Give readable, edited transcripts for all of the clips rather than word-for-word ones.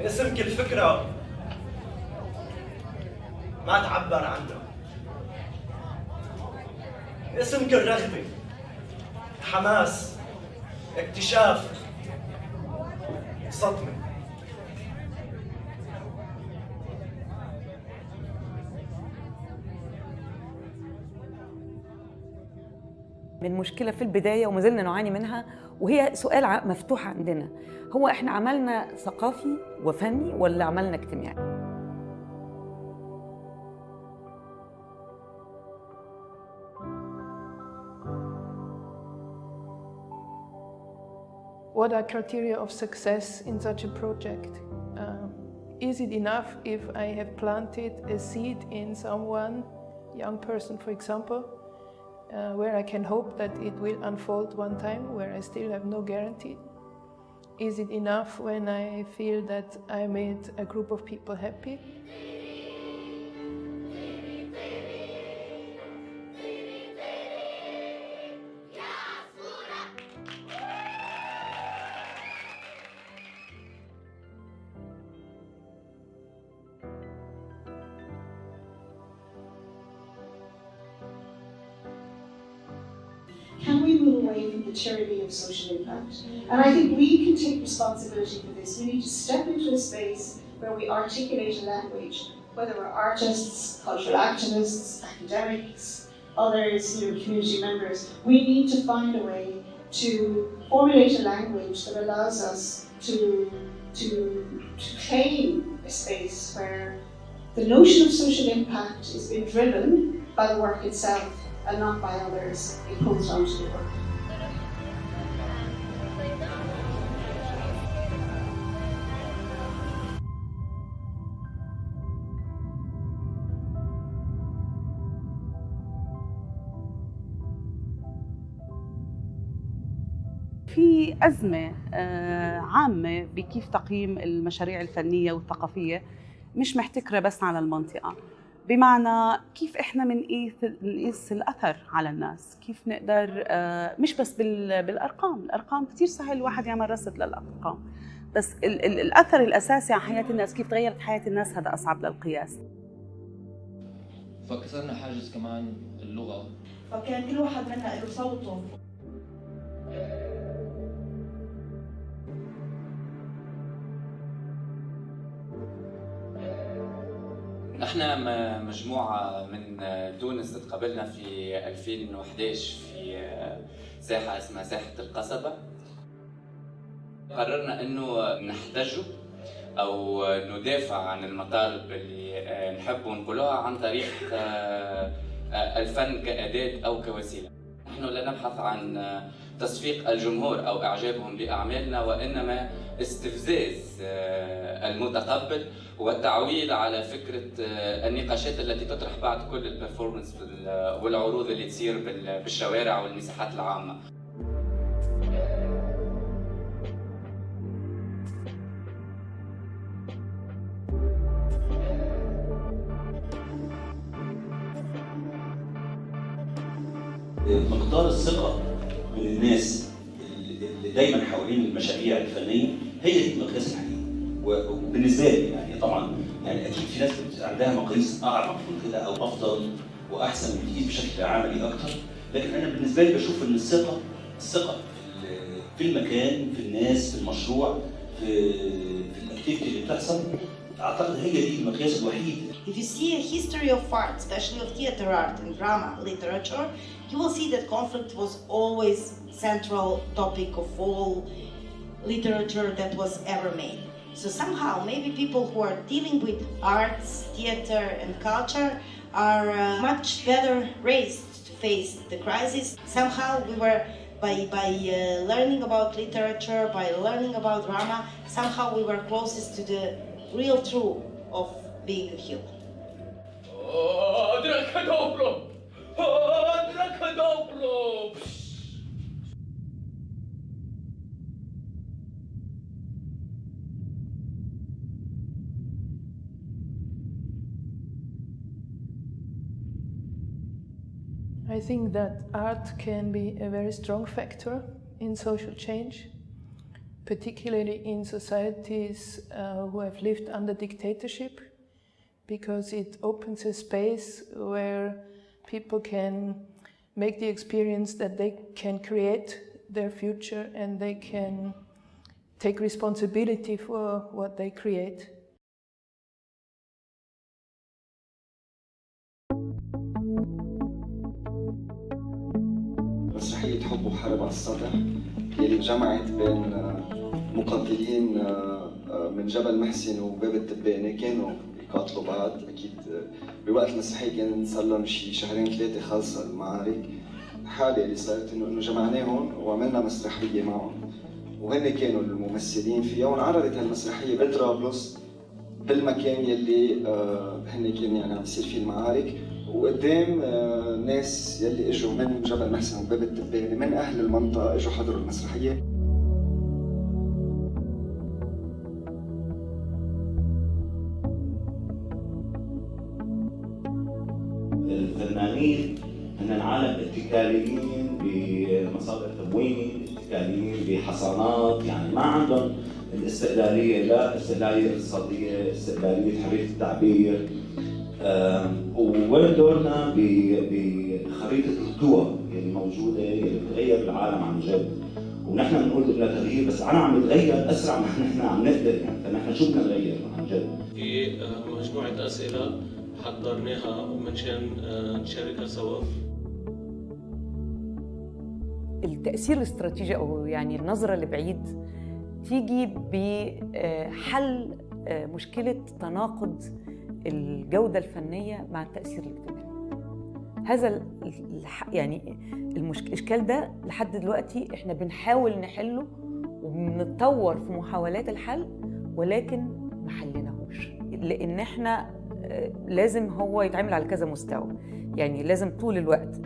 اسم كل فكرة ما تعبر عنها، اسم كل رغبة، حماس، اكتشاف، صدمة. من مشكلة في البداية وما زلنا نعاني منها، وهي سؤال مفتوح عندنا، هو احنا عملنا ثقافي وفني ولا عملنا اجتماعي؟ What are criteria of success in such a project? Is it enough if I have planted a seed in someone, young person for example, where I can hope that it will unfold one time, where I still have no guarantee? Is it enough when I feel that I made a group of people happy? Can we move away from the tyranny of social impact? And I think we can take responsibility for this. We need to step into a space where we articulate a language, whether we're artists, cultural activists, academics, others, community members. We need to find a way to formulate a language that allows us to claim a space where the notion of social impact is being driven by the work itself and not by others imposed onto the work. في أزمة عامة بكيف تقييم المشاريع الفنية والثقافية، مش محتكرة بس على المنطقة، بمعنى كيف إحنا نقيس الأثر على الناس، كيف نقدر مش بس بالأرقام، الأرقام كتير سهل الواحد يعمل رصد للأرقام، بس الأثر الأساسي على حياة الناس، كيف تغيرت حياة الناس، هذا أصعب للقياس. فكسرنا حاجز كمان اللغة، فكان كل واحد منا له صوته. نحن مجموعة من تونس تقابلنا في 2011 في ساحة اسمها ساحة القصبة. قررنا انه نحتجه او ندافع عن المطالب اللي نحب نقولها عن طريق الفن كأداة او كوسيلة. نحن لا نبحث عن تصفيق الجمهور او اعجابهم باعمالنا، وانما استفزاز المتقبل والتعويل على فكرة النقاشات التي تطرح بعد كل البرفورمانس والعروض اللي تصير بالشوارع والمساحات العامة. مقدار الثقة من الناس اللي دايما حوالين المشاريع الفنية هي دي المقياس الحقيقي. وبالنسبة لي يعني طبعا يعني اكيد في ناس عندها مقاييس اعمق من كده او افضل واحسن بتقيس بشكل عملي اكتر، لكن انا بالنسبه لي بشوف ان الثقه في المكان، في الناس، في المشروع، في الاكتيفيتي اللي بتحصل، اعتقد هي دي المقياس الوحيد. If you see a history of art, especially of theater art and drama literature, you will see that conflict was always central topic of all literature that was ever made. So somehow, maybe people who are dealing with arts, theater, and culture are much better raised to face the crisis. Somehow, we were, by learning about literature, by learning about drama, somehow we were closest to the real truth of being a human. I think that art can be a very strong factor in social change. particularly in societies who have lived under dictatorship, because it opens a space where people can make the experience that they can create their future and they can take responsibility for what they create. مسرحية حب وحرب على السطح يلي جمعت بين مقاتلين من جبل محسن وباب التبانة كانوا يقاتلوا بعض. أكيد بوقت المسرحية كان صار لهم شي شهرين ثلاثة خلصوا المعارك. الحالة اللي صارت إنه جمعناهم وعملنا مسرحية معهم وهن كانوا الممثلين فيها، وانعرضت هالمسرحية بطرابلس بالمكان يلي هن كان يعني عم يصير فيه المعارك، وقدام ناس يلي اجوا من جبل محسن وباب التبانة من اهل المنطقة اجوا حضروا المسرحية. الفنانين هن عالم اتكاليين بمصادر تموين، اتكاليين بحصانات، يعني ما عندهم الاستقلالية، لا استقلالية اقتصادية، استقلالية حرية التعبير. وين دورنا بخريطة القوى اللي موجودة اللي بتغير العالم عن جد، ونحن بنقول بدنا تغيير بس العالم عم يتغير أسرع ما نحن عم نقدر، يعني فنحن شو بدنا نغير عن جد؟ في مجموعة أسئلة حضرناها منشان نشاركها سوا. التأثير الاستراتيجي أو يعني النظرة لبعيد تيجي بحل مشكلة تناقض الجودة الفنية مع التأثير الاجتماعي. هذا يعني الإشكال ده لحد دلوقتي إحنا بنحاول نحله وبنتطور في محاولات الحل، ولكن ما حلناهوش، لأن إحنا لازم هو يتعامل على كذا مستوى. يعني لازم طول الوقت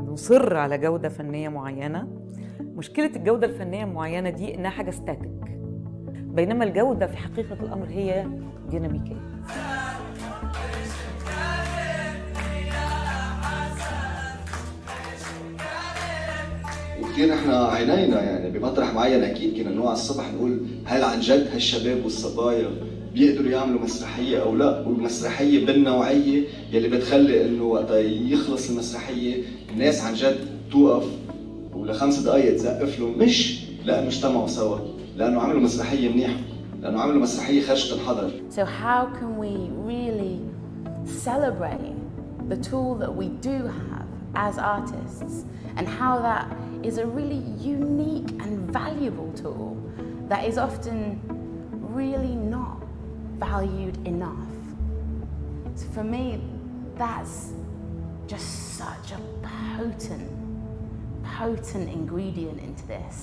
نصر على جودة فنية معينة. مشكلة الجودة الفنية المعينة دي إنها حاجة ستاتيك، بينما الجودة في حقيقة الأمر هي ديناميكية. وكثير احنا عينينا يعني بمطرح معين اكيد كنا نوع الصبح نقول هل عن جد هالشباب والصبايا بيقدروا يعملوا مسرحيه او لا، والمسرحيه بالنوعيه يلي بتخلي انه وقت يخلص المسرحيه الناس عن جد توقف ول5 دقائق تسقف لهم، مش لانه اجتمعوا سوا، لانه عملوا مسرحيه منيحه، لانه عملوا مسرحيه خرجت الحضر. So how can we really celebrate the tool that we do have as artists, and how that is a really unique and valuable tool that is often really not valued enough. So for me, that's just such a potent ingredient into this.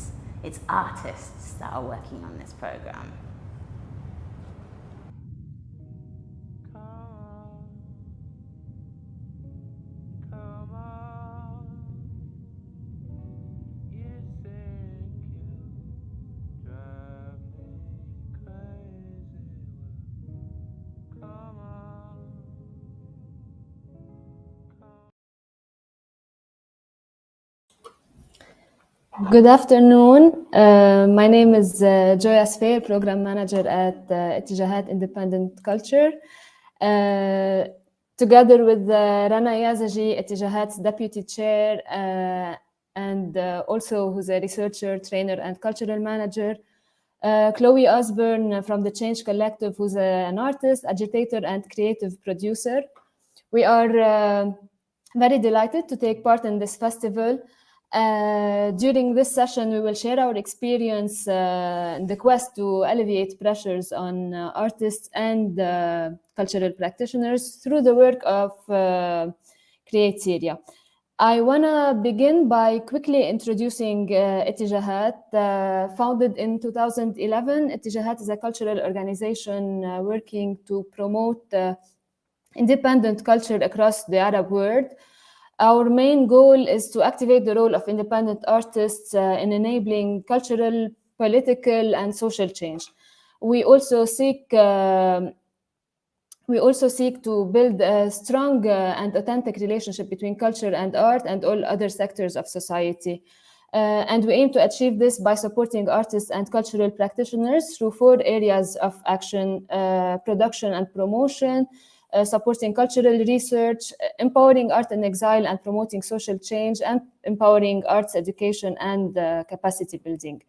It's artists that are working on this program. Good afternoon. My name is Joy Asfair, Program Manager at Ettijahat-Independent Culture. Together with Rana Yazaji, Ettijahat's Deputy Chair, and also who's a researcher, trainer, and cultural manager, Chloe Osborne from the Change Collective, who's an artist, agitator, and creative producer. We are very delighted to take part in this festival. During this session, we will share our experience in the quest to alleviate pressures on artists and cultural practitioners through the work of Create Syria. I want to begin by quickly introducing Ettijahat. Founded in 2011, Ettijahat is a cultural organization working to promote independent culture across the Arab world. Our main goal is to activate the role of independent artists in enabling cultural, political, and social change. We also seek to build a strong and authentic relationship between culture and art and all other sectors of society. And we aim to achieve this by supporting artists and cultural practitioners through 4 areas of action: production and promotion, supporting cultural research, empowering art in exile and promoting social change, and empowering arts education and capacity building.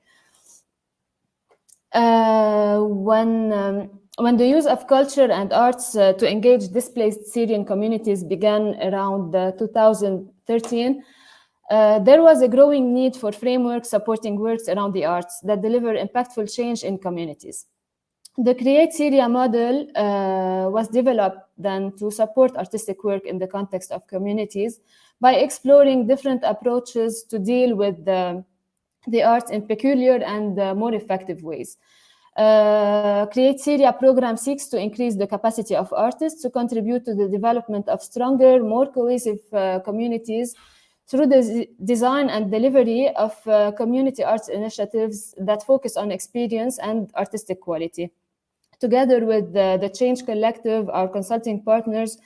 When the use of culture and arts to engage displaced Syrian communities began around 2013, there was a growing need for frameworks supporting works around the arts that deliver impactful change in communities. The Create Syria model was developed then to support artistic work in the context of communities by exploring different approaches to deal with the arts in peculiar and more effective ways. Create Syria program seeks to increase the capacity of artists to contribute to the development of stronger, more cohesive communities through the design and delivery of community arts initiatives that focus on experience and artistic quality. Together with the Change Collective, our consulting partners,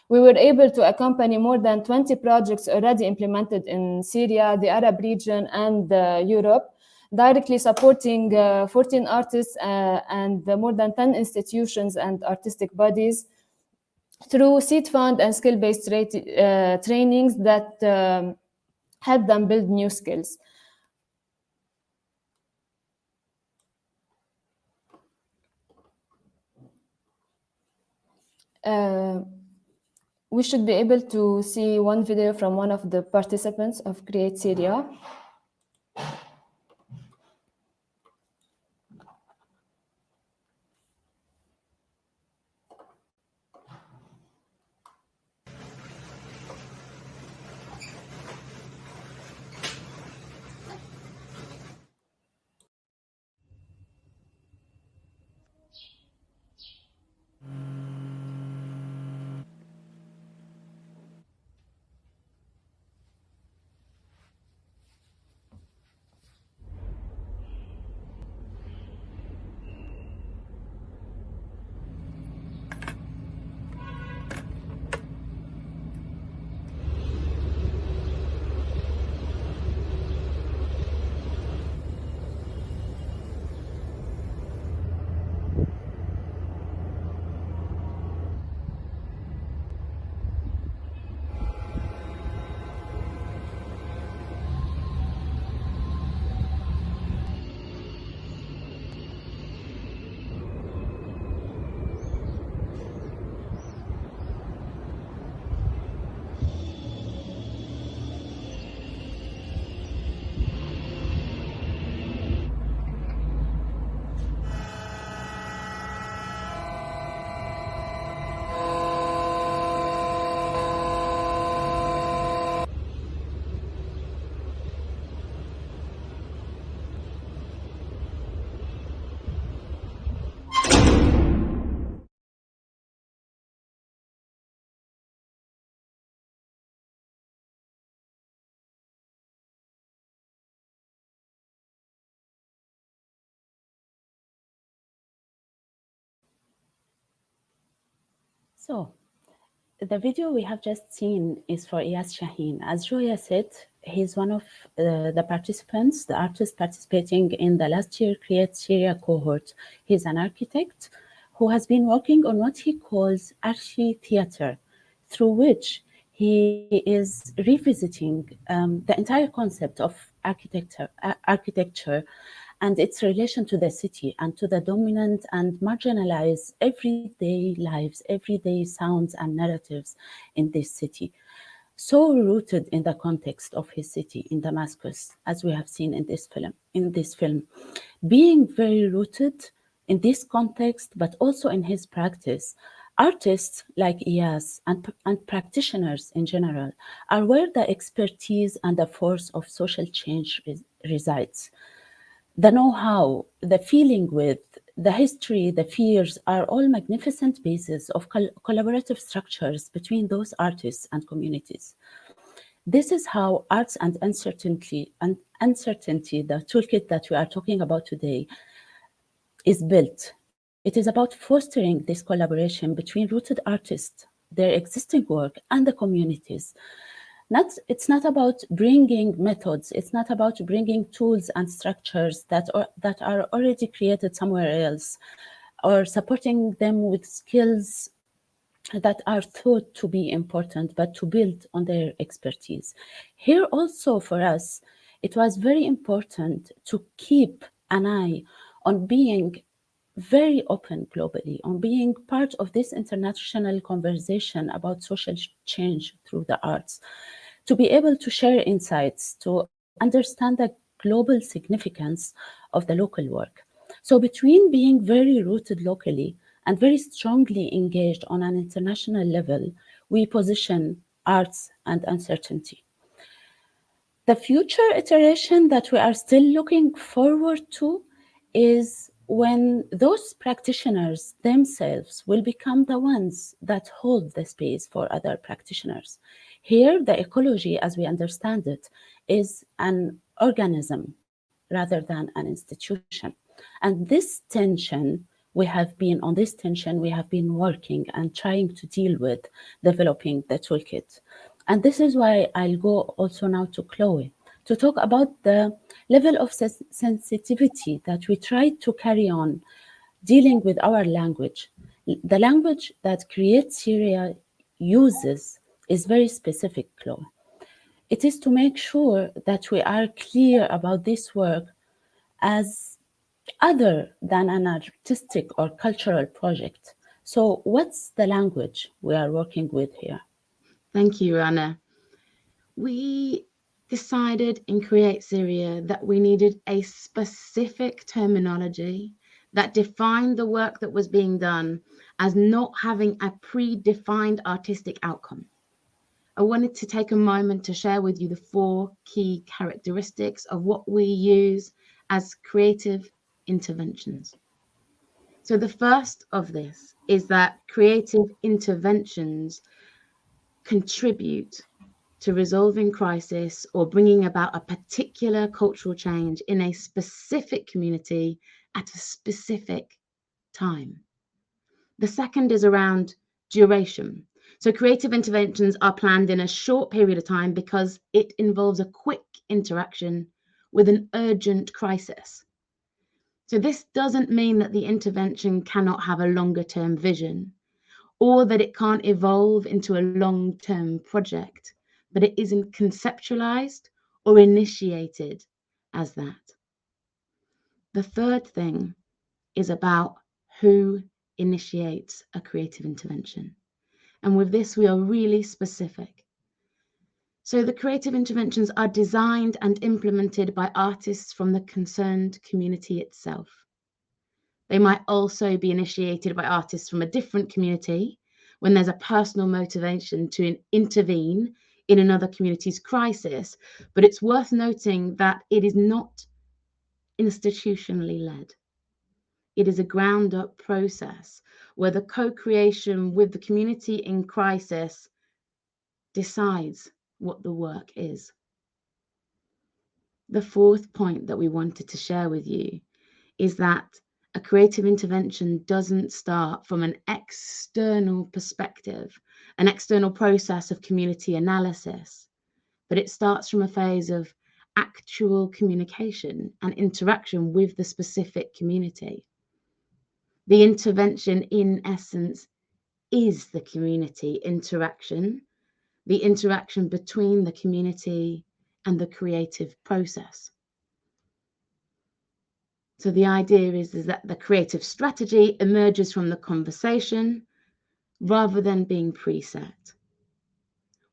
we were able to accompany more than 20 projects already implemented in Syria, the Arab region, and Europe, directly supporting 14 artists and more than 10 institutions and artistic bodies through seed fund and skill-based trainings that help them build new skills. We should be able to see one video from one of the participants of Create Syria. So, the video we have just seen is for Iyas Shaheen. As Joya said, he's one of the participants, the artist participating in the last year Create Syria cohort. He's an architect who has been working on what he calls archi-theater, through which he is revisiting the entire concept of architecture and its relation to the city and to the dominant and marginalized everyday lives, everyday sounds and narratives in this city. So rooted in the context of his city in Damascus, as we have seen in this film. Being very rooted in this context, but also in his practice, artists like Iyas and practitioners in general are where the expertise and the force of social change resides. The know-how, the feeling with, the history, the fears are all magnificent bases of collaborative structures between those artists and communities. This is how arts and uncertainty, the toolkit that we are talking about today, is built. It is about fostering this collaboration between rooted artists, their existing work, and the communities. It's not about bringing methods. It's not about bringing tools and structures that are already created somewhere else, or supporting them with skills that are thought to be important, but to build on their expertise. Here also for us, it was very important to keep an eye on being very open globally, on being part of this international conversation about social change through the arts, to be able to share insights, to understand the global significance of the local work. So between being very rooted locally and very strongly engaged on an international level, we position arts and uncertainty. The future iteration that we are still looking forward to is when those practitioners themselves will become the ones that hold the space for other practitioners. Here, the ecology, as we understand it, is an organism rather than an institution. And this tension, we have been working and trying to deal with, developing the toolkit. And this is why I'll go also now to Chloe to talk about the level of sensitivity that we try to carry on dealing with our language. The language that Create Syria uses is very specific, Chloe. It is to make sure that we are clear about this work as other than an artistic or cultural project. So what's the language we are working with here? Thank you, Rana. We decided in Create Syria that we needed a specific terminology that defined the work that was being done as not having a predefined artistic outcome. I wanted to take a moment to share with you the 4 key characteristics of what we use as creative interventions. So the first of this is that creative interventions contribute to resolving crisis or bringing about a particular cultural change in a specific community at a specific time. The second is around duration. So creative interventions are planned in a short period of time because it involves a quick interaction with an urgent crisis. So this doesn't mean that the intervention cannot have a longer term vision or that it can't evolve into a long-term project, but it isn't conceptualized or initiated as that. The third thing is about who initiates a creative intervention. And with this, we are really specific. So the creative interventions are designed and implemented by artists from the concerned community itself. They might also be initiated by artists from a different community when there's a personal motivation to intervene in another community's crisis, but it's worth noting that it is not institutionally led. It is a ground-up process where the co-creation with the community in crisis decides what the work is. The fourth point that we wanted to share with you is that a creative intervention doesn't start from an external perspective, an external process of community analysis, but it starts from a phase of actual communication and interaction with the specific community. The intervention, in essence, is the community interaction, the interaction between the community and the creative process. So the idea is that the creative strategy emerges from the conversation rather than being preset.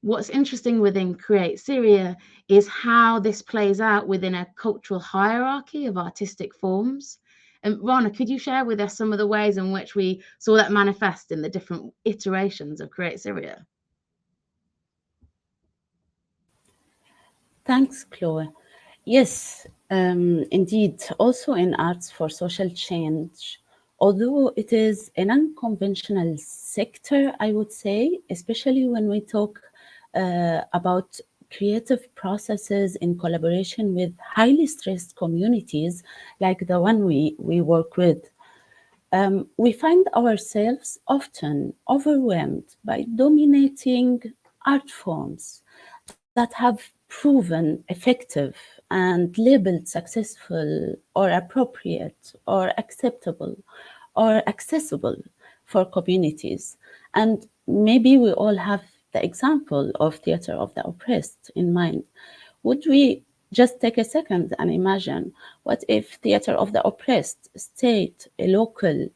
What's interesting within Create Syria is how this plays out within a cultural hierarchy of artistic forms. And Rana, could you share with us some of the ways in which we saw that manifest in the different iterations of Create Syria? Thanks, Chloe. Yes, indeed. Also in arts for social change, although it is an unconventional sector, I would say, especially when we talk about creative processes in collaboration with highly stressed communities like the one we work with, we find ourselves often overwhelmed by dominating art forms that have proven effective and labeled successful or appropriate or acceptable or accessible for communities. And maybe we all have the example of Theatre of the Oppressed in mind. Would we just take a second and imagine what if Theatre of the Oppressed stayed a local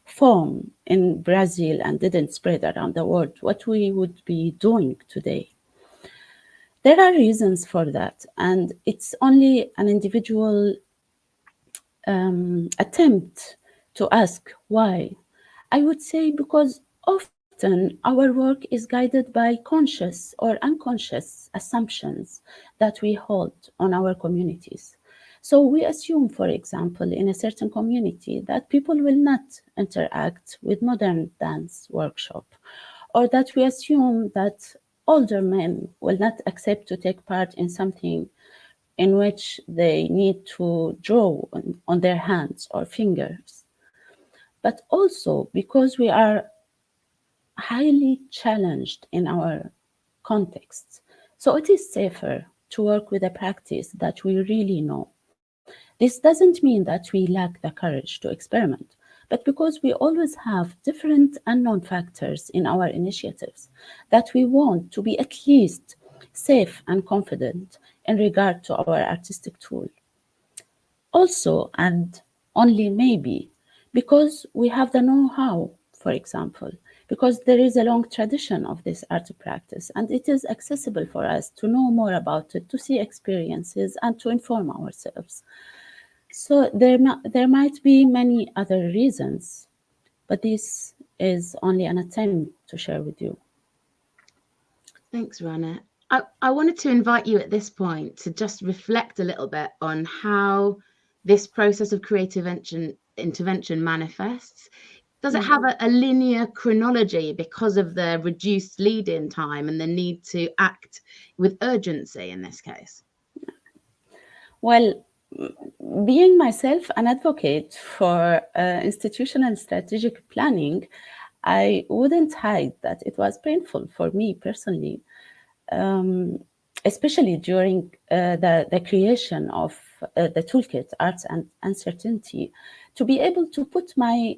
form in Brazil and didn't spread around the world, what we would be doing today? There are reasons for that, and it's only an individual attempt to ask why. I would say because often our work is guided by conscious or unconscious assumptions that we hold on our communities. So we assume, for example, in a certain community that people will not interact with modern dance workshop, or that we assume that older men will not accept to take part in something in which they need to draw on their hands or fingers. But also because we are highly challenged in our contexts. So it is safer to work with a practice that we really know. This doesn't mean that we lack the courage to experiment, but because we always have different unknown factors in our initiatives that we want to be at least safe and confident in regard to our artistic tool. Also, and only maybe, because we have the know-how, for example, because there is a long tradition of this art practice, and it is accessible for us to know more about it, to see experiences, and to inform ourselves. So there might be many other reasons, but this is only an attempt to share with you. Thanks, Rana. I wanted to invite you at this point to just reflect a little bit on how this process of creative intervention manifests. Does it have a linear chronology because of the reduced lead-in time and the need to act with urgency in this case? Well, being myself an advocate for institutional strategic planning, I wouldn't hide that it was painful for me personally, especially during the creation of the toolkit, Arts and Uncertainty, to be able to put my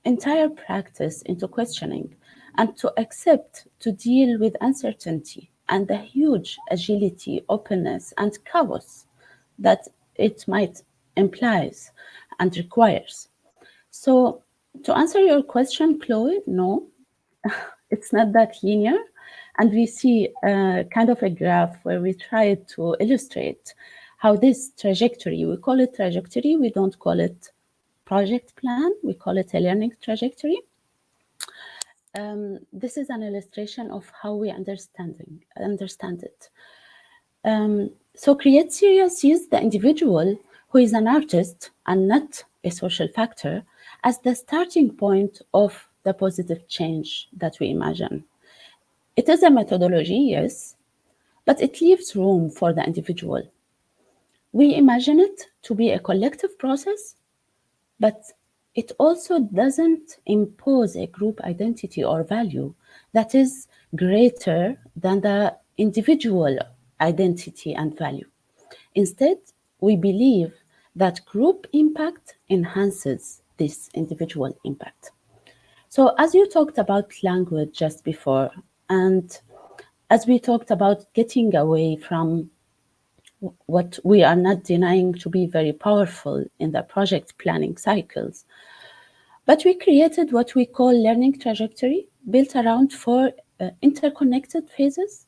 entire practice into questioning and to accept to deal with uncertainty and the huge agility, openness, and chaos that it might implies and requires. So to answer your question, Chloe, no, it's not that linear. And we see kind of a graph where we try to illustrate how this trajectory, we call it trajectory, we don't call it project plan, we call it a learning trajectory. This is an illustration of how we understand it. So Create Syria sees the individual who is an artist and not a social factor as the starting point of the positive change that we imagine. It is a methodology, yes, but it leaves room for the individual. We imagine it to be a collective process, but it also doesn't impose a group identity or value that is greater than the individual identity and value. Instead, we believe that group impact enhances this individual impact. So as you talked about language just before, and as we talked about getting away from what we are not denying to be very powerful in the project planning cycles, but we created what we call learning trajectory, built around 4 interconnected phases.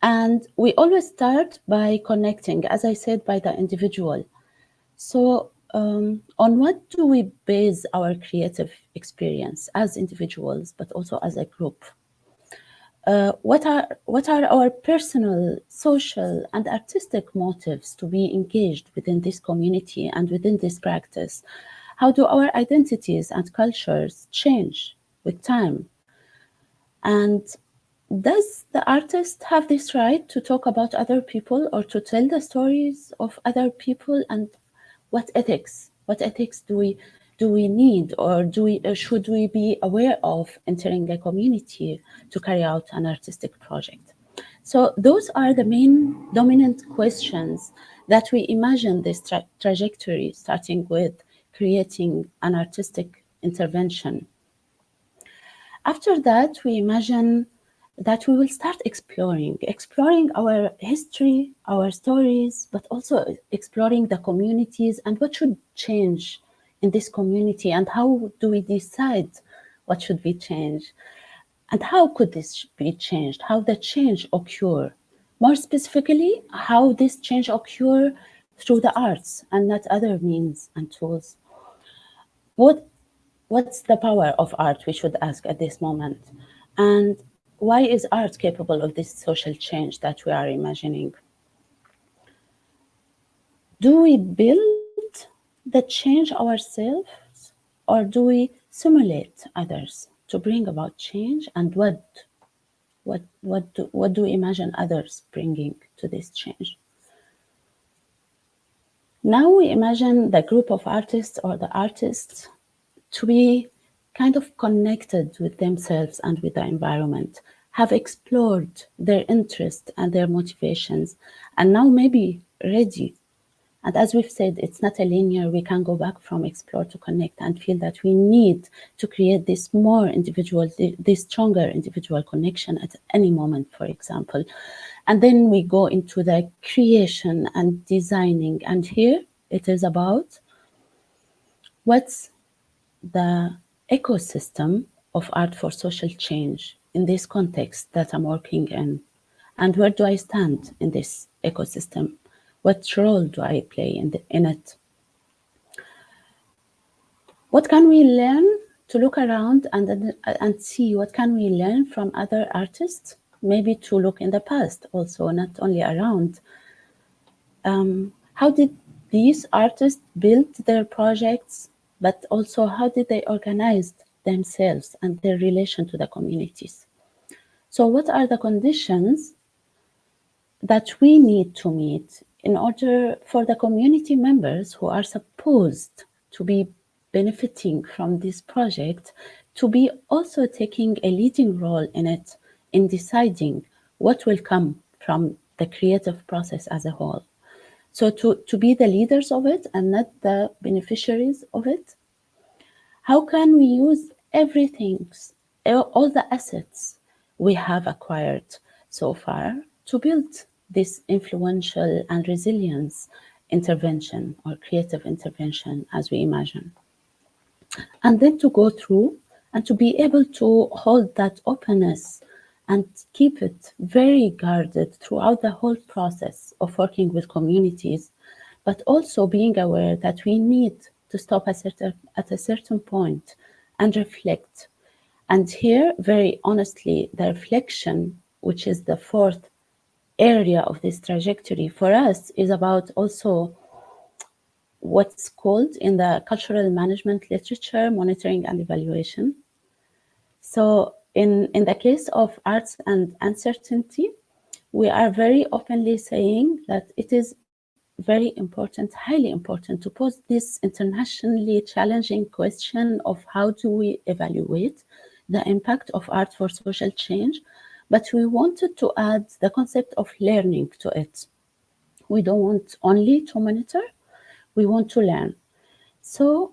And we always start by connecting, as I said, by the individual. So on what do we base our creative experience as individuals, but also as a group? What are our personal, social, and artistic motives to be engaged within this community and within this practice? How do our identities and cultures change with time? And does the artist have this right to talk about other people or to tell the stories of other people? And what ethics do we need, or should we be aware of entering a community to carry out an artistic project? So those are the main dominant questions that we imagine this trajectory, starting with creating an artistic intervention. After that, we imagine that we will start exploring our history, our stories, but also exploring the communities and what should change in this community, and how do we decide what should be changed, and how could this be changed, how the change occur. More specifically, how this change occur through the arts and not other means and tools. What's the power of art, we should ask at this moment? And why is art capable of this social change that we are imagining? Do we build the change ourselves, or do we simulate others to bring about change? And what do we imagine others bringing to this change? Now we imagine the group of artists or the artists to be kind of connected with themselves and with the environment, have explored their interest and their motivations, and now maybe ready. And as we've said, it's not a linear, we can go back from explore to connect, and feel that we need to create this more individual, this stronger individual connection at any moment, for example. And then we go into the creation and designing. And here it is about what's the ecosystem of art for social change in this context that I'm working in, and where do I stand in this ecosystem? What role do I play in it? What can we learn? To look around and see what can we learn from other artists, maybe to look in the past also, not only around. How did these artists build their projects, but also how did they organize themselves and their relation to the communities? So what are the conditions that we need to meet in order for the community members who are supposed to be benefiting from this project to be also taking a leading role in it, in deciding what will come from the creative process as a whole? So to be the leaders of it and not the beneficiaries of it. How can we use everything, all the assets we have acquired so far to build this influential and resilience intervention or creative intervention as we imagine? And then to go through and to be able to hold that openness and keep it very guarded throughout the whole process of working with communities, but also being aware that we need to stop at a certain point and reflect. And here, very honestly, the reflection, which is the fourth area of this trajectory for us, is about also what's called in the cultural management literature, monitoring and evaluation. So in the case of arts and uncertainty, we are very openly saying that it is very important, highly important, to pose this internationally challenging question of how do we evaluate the impact of art for social change. But we wanted to add the concept of learning to it. We don't want only to monitor, we want to learn. So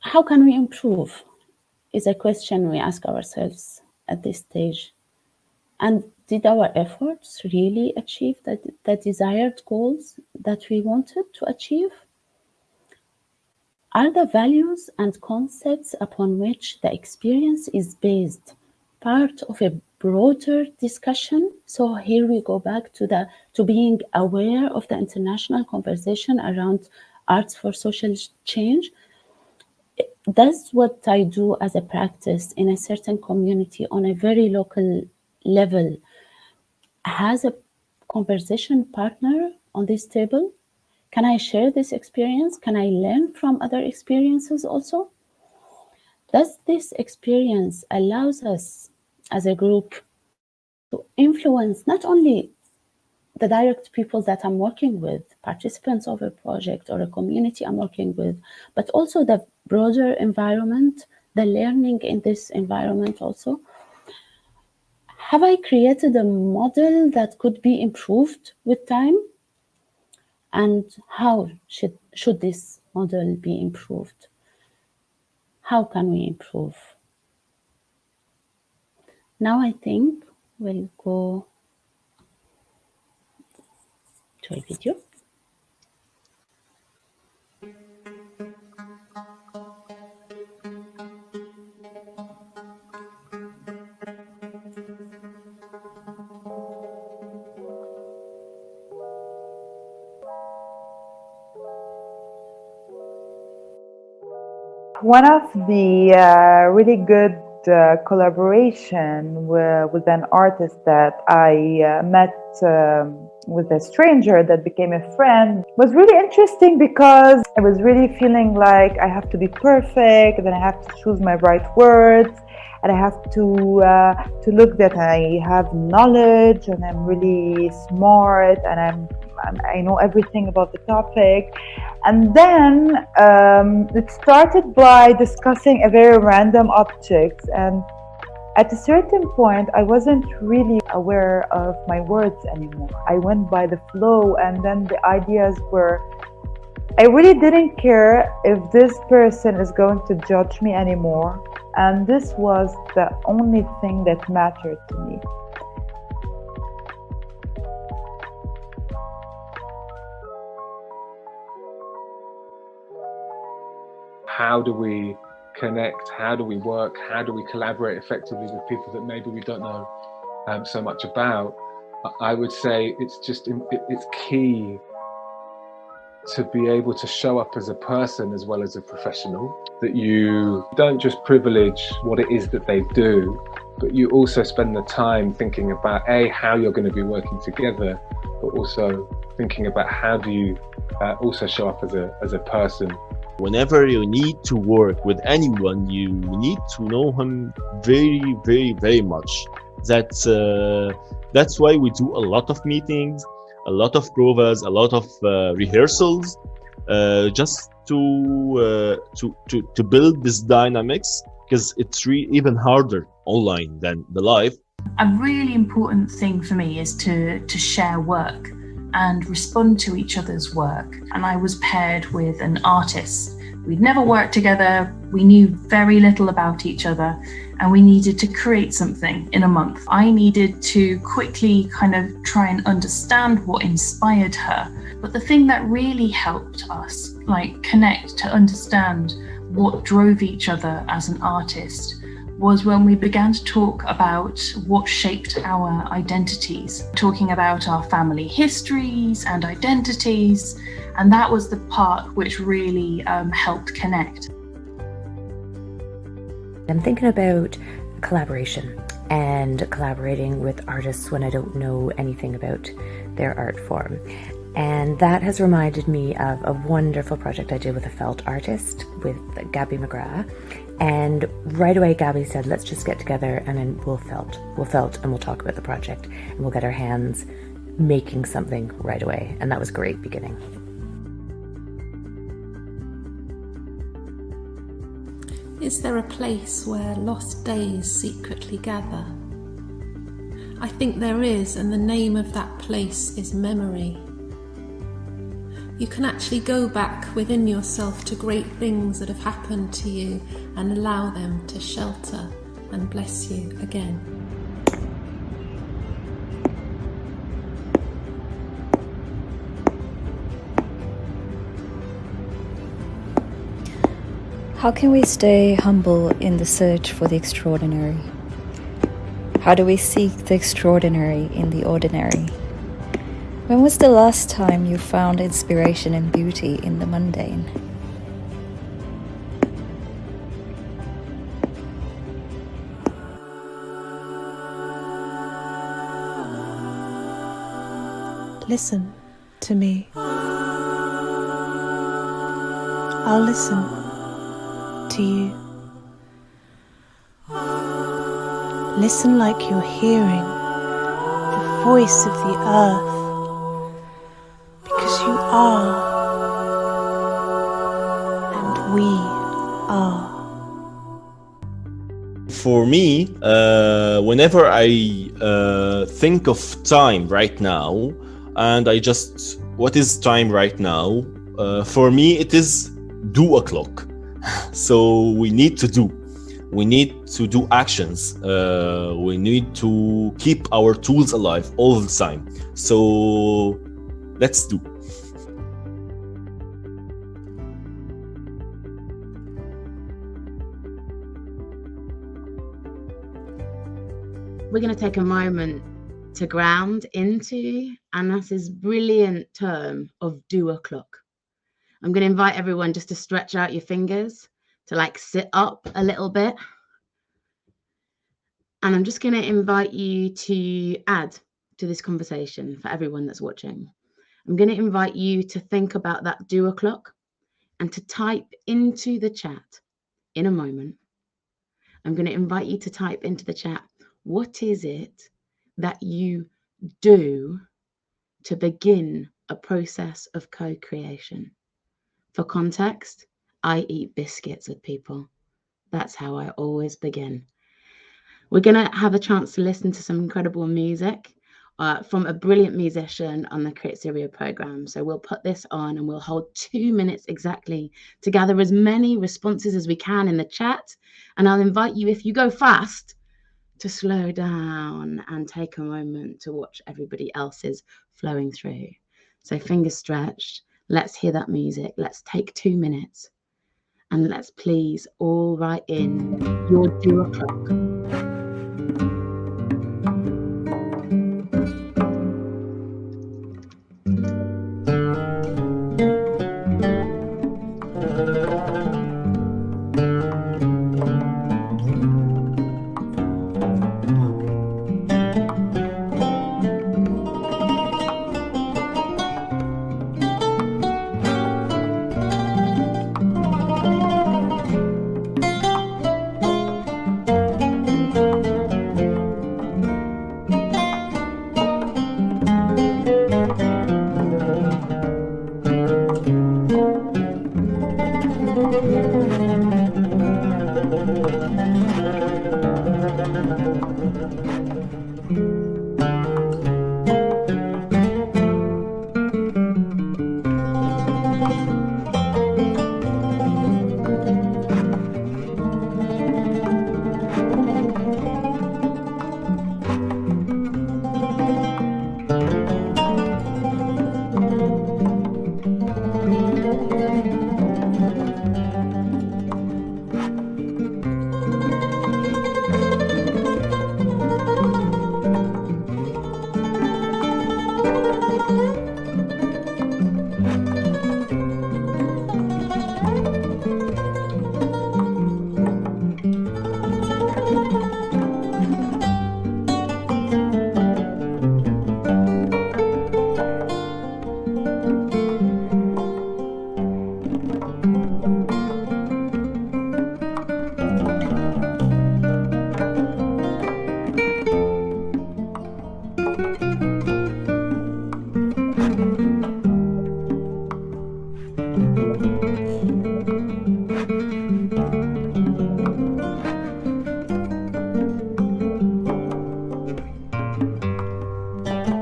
how can we improve is a question we ask ourselves at this stage. And did our efforts really achieve the desired goals that we wanted to achieve? Are the values and concepts upon which the experience is based part of a broader discussion? So here we go back to being aware of the international conversation around arts for social change. Does what I do as a practice in a certain community on a very local level has a conversation partner on this table? Can I share this experience? Can I learn from other experiences also? Does this experience allows us as a group to influence not only the direct people that I'm working with, participants of a project or a community I'm working with, but also the broader environment, the learning in this environment also? have I created a model that could be improved with time? And how should this model be improved? How can we improve? Now I think we'll go to a video. One of the really good collaboration with an artist that I met with a stranger that became a friend was really interesting, because I was really feeling like I have to be perfect, and I have to choose my right words, and I have to look that I have knowledge and I'm really smart and I know everything about the topic. And then it started by discussing a very random object, and at a certain point I wasn't really aware of my words anymore. I went by the flow, and then the ideas were, I really didn't care if this person is going to judge me anymore, and this was the only thing that mattered to me. How do we connect? How do we work? How do we collaborate effectively with people that maybe we don't know so much about? I would say it's key to be able to show up as a person as well as a professional, that you don't just privilege what it is that they do, but you also spend the time thinking about how you're going to be working together, but also thinking about how do you also show up as a person. Whenever you need to work with anyone, you need to know him very, very, very much. That's why we do a lot of meetings, a lot of provas, a lot of rehearsals, just to build this dynamics, because it's even harder online than the live. A really important thing for me is to share work and respond to each other's work. And I was paired with an artist. We'd never worked together, we knew very little about each other, and we needed to create something in a month. I needed to quickly kind of try and understand what inspired her. But the thing that really helped us connect to understand what drove each other as an artist was when we began to talk about what shaped our identities, talking about our family histories and identities, and that was the part which really helped connect. I'm thinking about collaboration and collaborating with artists when I don't know anything about their art form. And that has reminded me of a wonderful project I did with a felt artist, with Gabby McGrath. And right away, Gabby said, let's just get together and then we'll felt and we'll talk about the project and we'll get our hands making something right away. And that was a great beginning. Is there a place where lost days secretly gather? I think there is, and the name of that place is memory. You can actually go back within yourself to great things that have happened to you and allow them to shelter and bless you again. How can we stay humble in the search for the extraordinary? How do we seek the extraordinary in the ordinary? When was the last time you found inspiration and beauty in the mundane? Listen to me. I'll listen to you. Listen like you're hearing the voice of the earth. Because you are, and we are. For me, whenever I think of time right now, and I just, what is time right now? For me, it is 2 o'clock. So we need to do actions. We need to keep our tools alive all the time. So let's do. We're going to take a moment to ground into Anas's brilliant term of 2 o'clock. I'm going to invite everyone just to stretch out your fingers, to like sit up a little bit. And I'm just going to invite you to add to this conversation for everyone that's watching. I'm going to invite you to think about that 2 o'clock and to type into the chat in a moment. I'm going to invite you to type into the chat, what is it that you do to begin a process of co-creation? For context, I eat biscuits with people. That's how I always begin. We're going to have a chance to listen to some incredible music from a brilliant musician on the Create Syria program. So we'll put this on and we'll hold 2 minutes exactly to gather as many responses as we can in the chat. And I'll invite you, if you go fast, to slow down and take a moment to watch everybody else's flowing through. So fingers stretched, let's hear that music. Let's take 2 minutes and let's please all write in your 2 o'clock.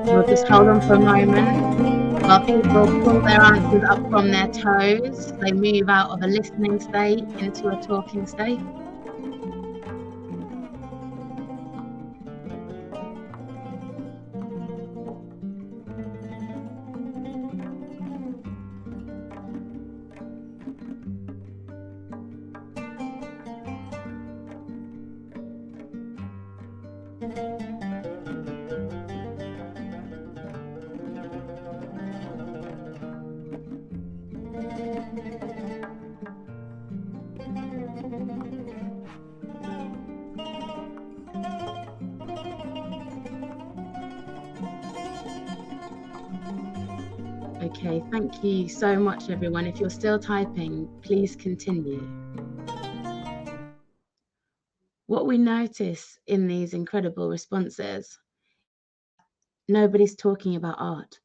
We'll just hold on for a moment while people pull their answers up from their toes. They move out of a listening state into a talking state. Okay, thank you so much, everyone. If you're still typing, please continue. What we notice in these incredible responses, nobody's talking about art.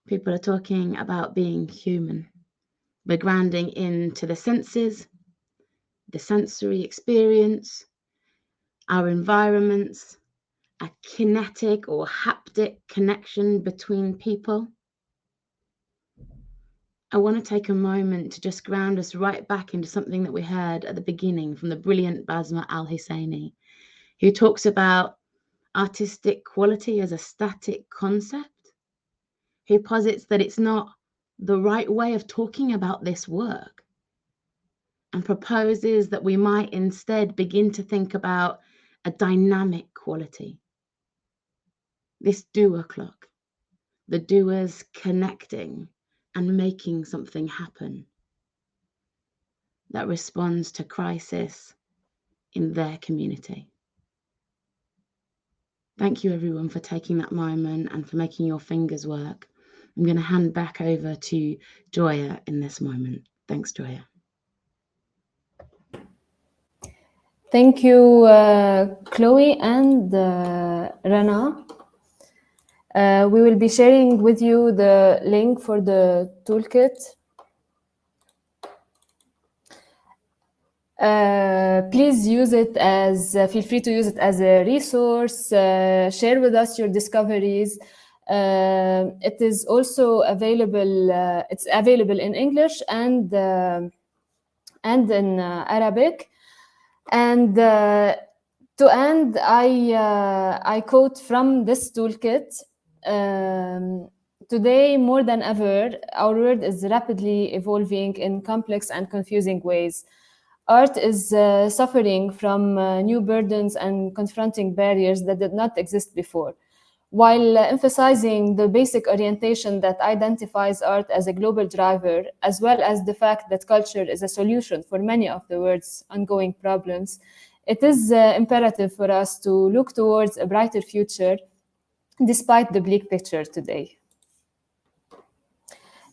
People are talking about being human. We're grounding into the senses, the sensory experience, our environments, a kinetic or haptic connection between people. I want to take a moment to just ground us right back into something that we heard at the beginning from the brilliant Basma Al-Husseini, who talks about artistic quality as a static concept, who posits that it's not the right way of talking about this work, and proposes that we might instead begin to think about a dynamic quality. This doer clock, the doers connecting and making something happen that responds to crisis in their community. Thank you everyone for taking that moment and for making your fingers work. I'm going to hand back over to Joya in this moment. Thanks, Joya. Thank you, Chloe and Rana. We will be sharing with you the link for the toolkit. Please use it as, feel free to use it as a resource. Share with us your discoveries. It is also available, it's available in English and in Arabic. And to end, I quote from this toolkit. Today, more than ever, our world is rapidly evolving in complex and confusing ways. Art is suffering from new burdens and confronting barriers that did not exist before. While emphasizing the basic orientation that identifies art as a global driver, as well as the fact that culture is a solution for many of the world's ongoing problems, it is imperative for us to look towards a brighter future despite the bleak picture today.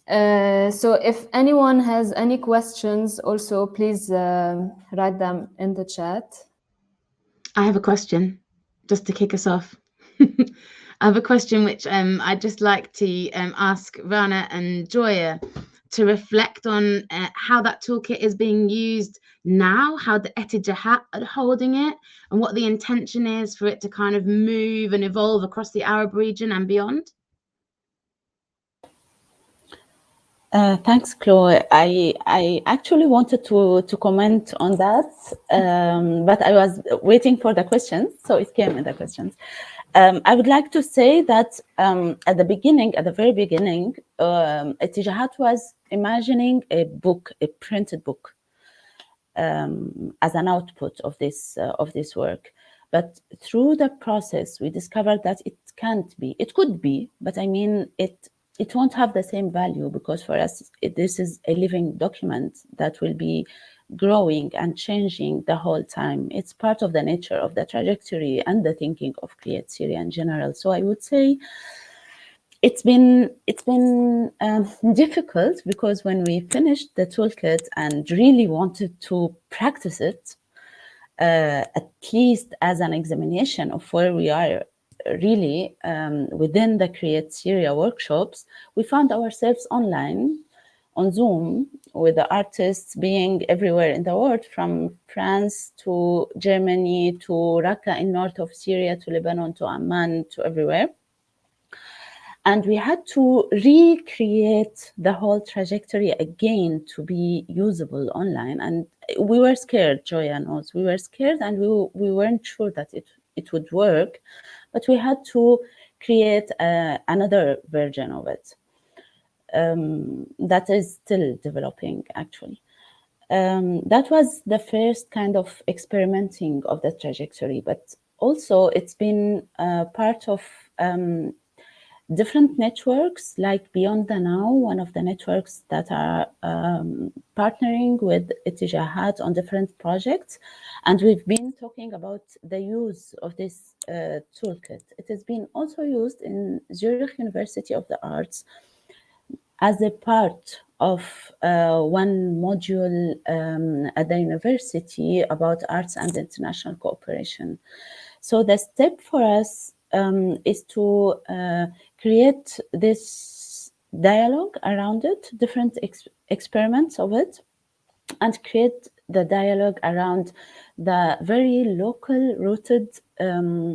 So if anyone has any questions, also please write them in the chat. I have a question, just to kick us off. I have a question which I'd just like to ask Rana and Joya to reflect on how that toolkit is being used now, how the Ettijahat are holding it, and what the intention is for it to kind of move and evolve across the Arab region and beyond. Thanks, Chloe. I actually wanted to comment on that, but I was waiting for the questions, so it came in the questions. I would like to say that at the beginning, at the very beginning, Ettijahat was imagining a book, a printed book, as an output of this work. But through the process, we discovered that it can't be. It could be, but I mean, it won't have the same value, because for us, this is a living document that will be growing and changing the whole time. It's part of the nature of the trajectory and the thinking of Create Syria in general. So I would say it's been difficult, because when we finished the toolkit and really wanted to practice it, at least as an examination of where we are really within the Create Syria workshops, we found ourselves online on Zoom with the artists being everywhere in the world, from France to Germany to Raqqa in north of Syria to Lebanon to Amman to everywhere. And we had to recreate the whole trajectory again to be usable online. And we were scared, Joya knows, we were scared, and we weren't sure that it would work, but we had to create another version of it. That is still developing, actually. That was the first kind of experimenting of the trajectory, but also it's been part of different networks, like Beyond the Now, one of the networks that are partnering with Ettijahat on different projects. And we've been talking about the use of this toolkit. It has been also used in Zurich University of the Arts as a part of one module at the university about arts and international cooperation. So the step for us is to create this dialogue around it, different experiments of it, and create the dialogue around the very local rooted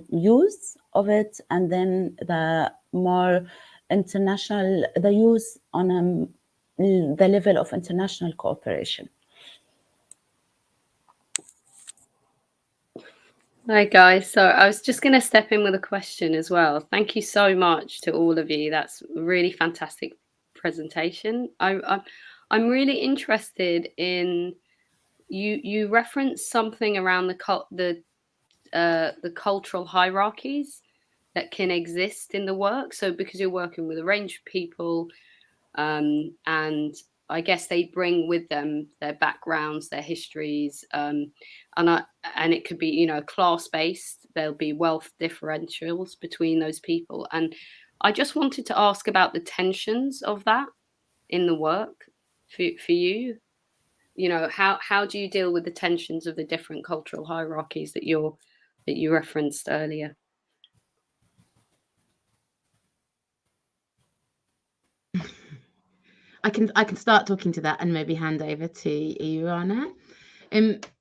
use of it, and then the more international, the use on the level of international cooperation. Hi guys, so I was just going to step in with a question as well. Thank you so much to all of you. That's a really fantastic presentation. I'm really interested in you referenced something around the cultural hierarchies that can exist in the work. So because you're working with a range of people, and I guess they bring with them their backgrounds, their histories, and it could be, class-based. There'll be wealth differentials between those people, and I just wanted to ask about the tensions of that in the work for you. How do you deal with the tensions of the different cultural hierarchies that you referenced earlier? I can start talking to that and maybe hand over to you, Rana.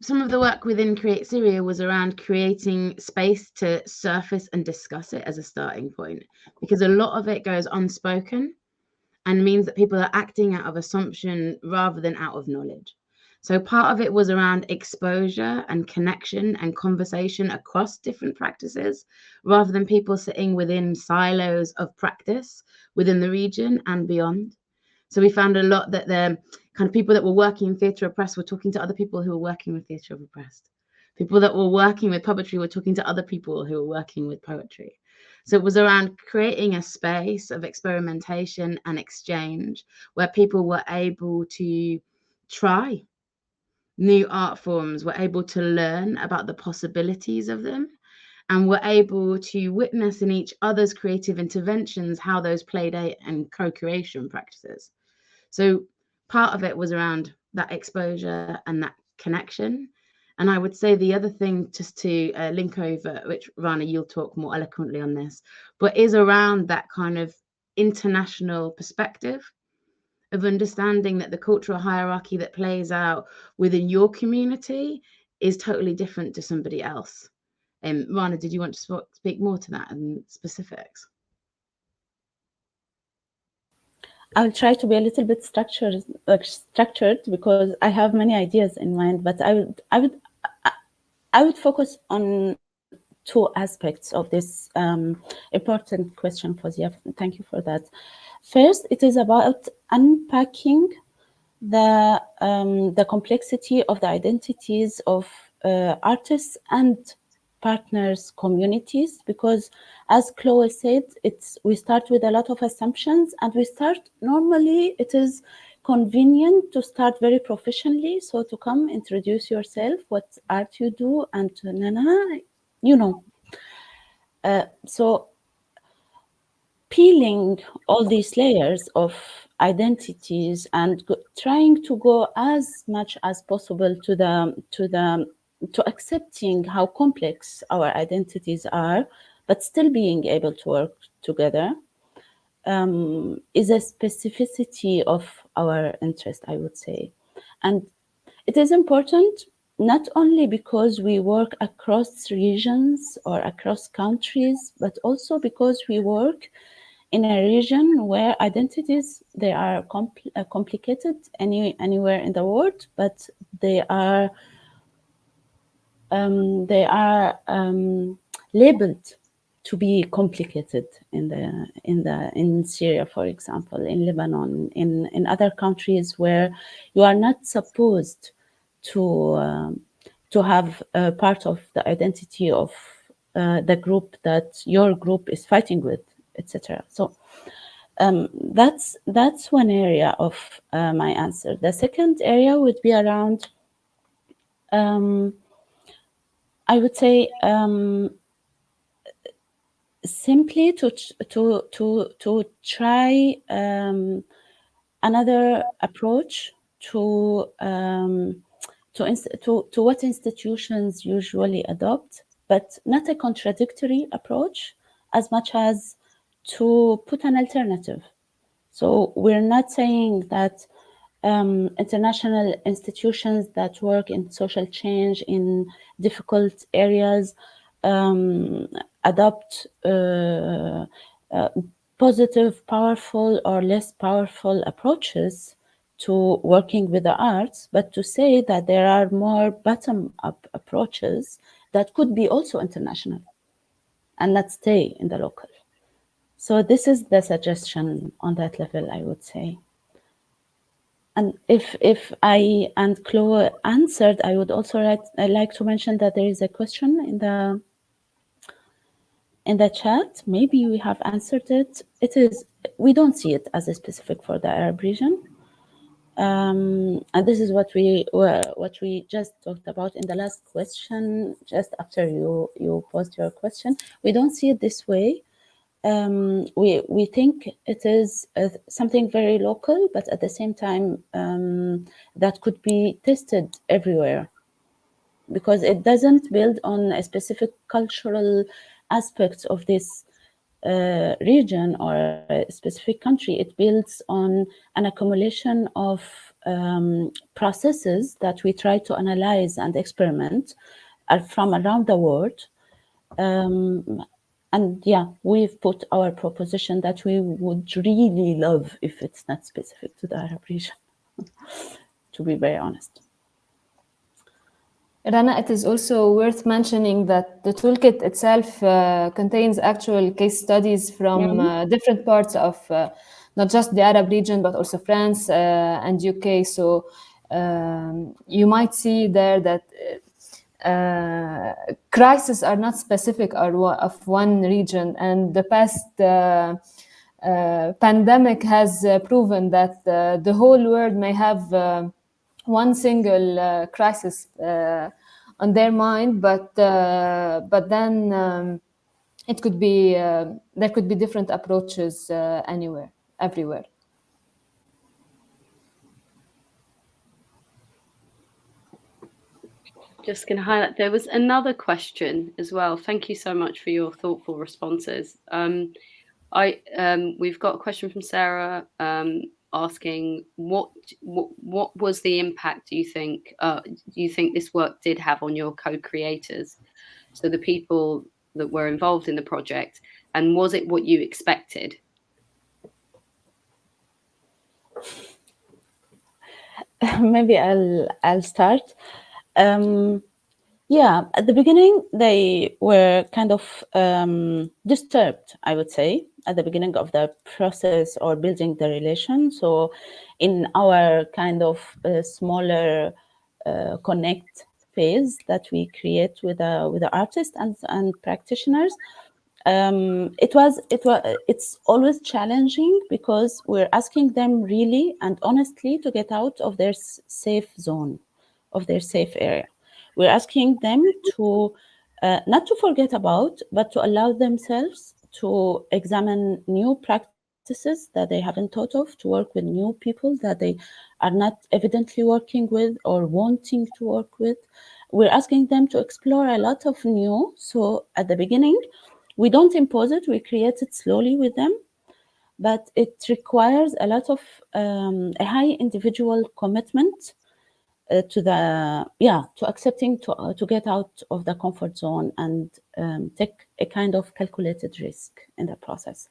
Some of the work within Create Syria was around creating space to surface and discuss it as a starting point, because a lot of it goes unspoken and means that people are acting out of assumption rather than out of knowledge. So part of it was around exposure and connection and conversation across different practices, rather than people sitting within silos of practice within the region and beyond. So we found a lot that the kind of people that were working in theatre oppressed were talking to other people who were working with theatre of oppressed. People that were working with poetry were talking to other people who were working with poetry. So it was around creating a space of experimentation and exchange where people were able to try new art forms, were able to learn about the possibilities of them, and were able to witness in each other's creative interventions how those played out and co-creation practices. So part of it was around that exposure and that connection. And I would say the other thing, just to link over, which Rana, you'll talk more eloquently on this, but is around that kind of international perspective of understanding that the cultural hierarchy that plays out within your community is totally different to somebody else. Rana, did you want to speak more to that and specifics? I'll try to be a little bit structured because I have many ideas in mind, but I would focus on two aspects of this important question, Fawzia. Thank you for that. First, it is about unpacking the complexity of the identities of artists and partners communities, because as Chloe said, we start with a lot of assumptions, and normally it is convenient to start very professionally, so to come introduce yourself, what art you do, and so peeling all these layers of identities and trying to go as much as possible to accepting how complex our identities are, but still being able to work together, is a specificity of our interest, I would say. And it is important not only because we work across regions or across countries, but also because we work in a region where identities, they are complicated anywhere in the world, but they are labeled to be complicated in Syria, for example, in Lebanon, in other countries where you are not supposed to have a part of the identity of the group that your group is fighting with, etc. So that's one area of my answer. The second area would be around, I would say, simply to try another approach to what institutions usually adopt, but not a contradictory approach, as much as to put an alternative. So we're not saying that international institutions that work in social change in difficult areas adopt positive, powerful, or less powerful approaches to working with the arts, but to say that there are more bottom-up approaches that could be also international and not stay in the local. So this is the suggestion on that level, I would say. And if I and Chloe answered, I would also like to mention that there is a question in the chat. Maybe we have answered it. It is, we don't see it as a specific for the Arab region. And this is what we just talked about in the last question, just after you posed your question. We don't see it this way. We think it is something very local, but at the same time that could be tested everywhere, because it doesn't build on a specific cultural aspects of this region or a specific country. It builds on an accumulation of processes that we try to analyze and experiment from around the world. And yeah, we've put our proposition that we would really love if it's not specific to the Arab region, to be very honest. Rana, it is also worth mentioning that the toolkit itself contains actual case studies from different parts of not just the Arab region, but also France and UK. So you might see there that crises are not specific of one region, and the past pandemic has proven that the whole world may have one single crisis on their mind, but then it could be there could be different approaches everywhere. Just going to highlight, there was another question as well. Thank you so much for your thoughtful responses. We've got a question from Sarah asking what was the impact do you think this work did have on your co-creators, so the people that were involved in the project, and was it what you expected? Maybe I'll start. Yeah, at the beginning, they were kind of disturbed, I would say, at the beginning of the process or building the relation. So in our kind of smaller connect phase that we create with the artists and practitioners, it's always challenging, because we're asking them really and honestly to get out of their safe zone, of their safe area. We're asking them to not to forget about, but to allow themselves to examine new practices that they haven't thought of, to work with new people that they are not evidently working with or wanting to work with. We're asking them to explore a lot of new. So at the beginning, we don't impose it, we create it slowly with them, but it requires a lot of a high individual commitment to accepting to get out of the comfort zone and take a kind of calculated risk in the process.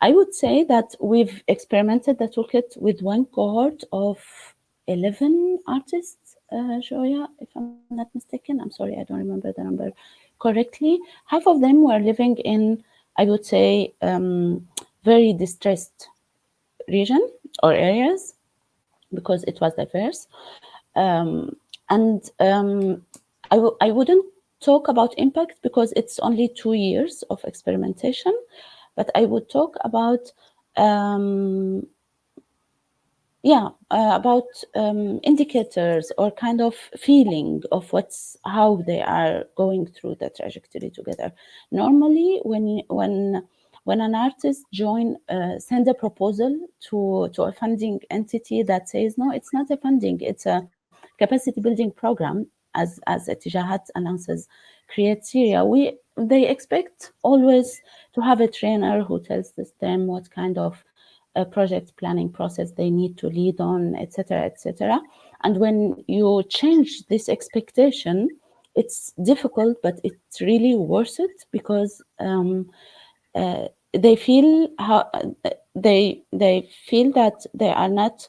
I would say that we've experimented the toolkit with one cohort of 11 artists, Joya, if I'm not mistaken. I'm sorry, I don't remember the number correctly. Half of them were living in, I would say, very distressed region or areas, because it was diverse. I wouldn't talk about impact because it's only 2 years of experimentation, but I would talk about indicators or kind of feeling of how they are going through the trajectory together. Normally, when an artist send a proposal to a funding entity that says, no, it's not a funding, it's a capacity building program, as Ettijahat announces, Create Syria, they expect always to have a trainer who tells them what kind of project planning process they need to lead on, etc., etc. And when you change this expectation, it's difficult, but it's really worth it, because they feel they feel that they are not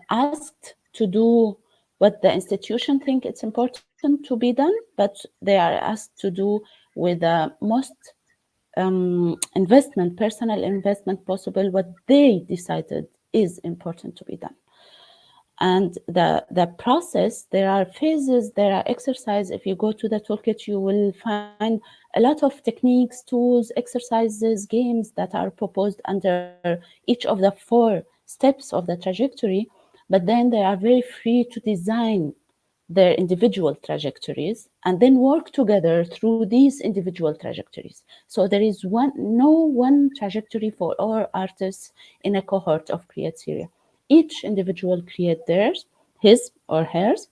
asked to do what the institution think it's important to be done, but they are asked to do with the most investment, personal investment possible, what they decided is important to be done. And the process, there are phases, there are exercises. If you go to the toolkit, you will find a lot of techniques, tools, exercises, games that are proposed under each of the 4 steps of the trajectory, but then they are very free to design their individual trajectories and then work together through these individual trajectories. So there is no one trajectory for all artists in a cohort of Create Syria. Each individual create theirs, his or hers,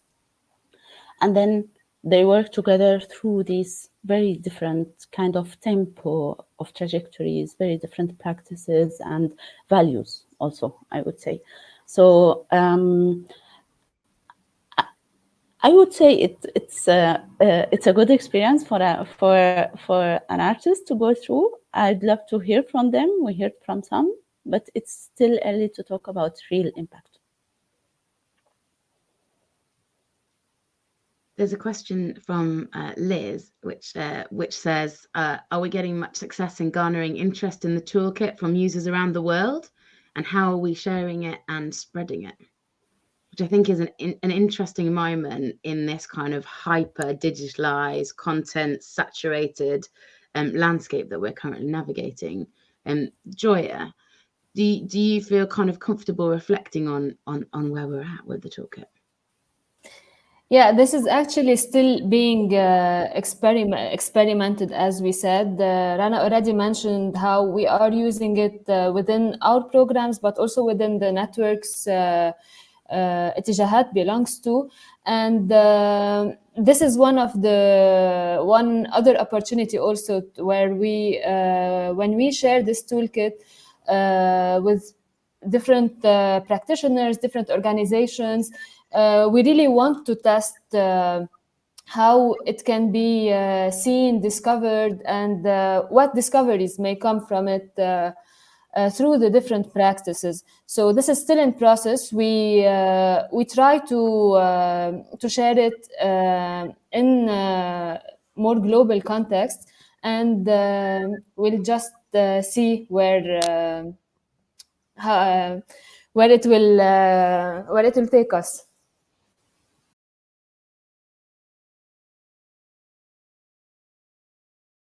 and then they work together through these very different kind of tempo of trajectories, very different practices and values also, I would say. So I would say it's a good experience for an artist to go through. I'd love to hear from them. We heard from some, but it's still early to talk about real impact. There's a question from Liz, which says, are we getting much success in garnering interest in the toolkit from users around the world? And how are we sharing it and spreading it? Which I think is an interesting moment in this kind of hyper digitalized, content saturated landscape that we're currently navigating. Joya, do you feel kind of comfortable reflecting on where we're at with the toolkit? Yeah, this is actually still being experimented, as we said. Rana already mentioned how we are using it within our programs, but also within the networks Ettijahat belongs to. And this is one other opportunity also where we, when we share this toolkit with different practitioners, different organizations, we really want to test how it can be seen, discovered, and what discoveries may come from it through the different practices. So this is still in process. We try to share it in more global context, and we'll just see where it will take us.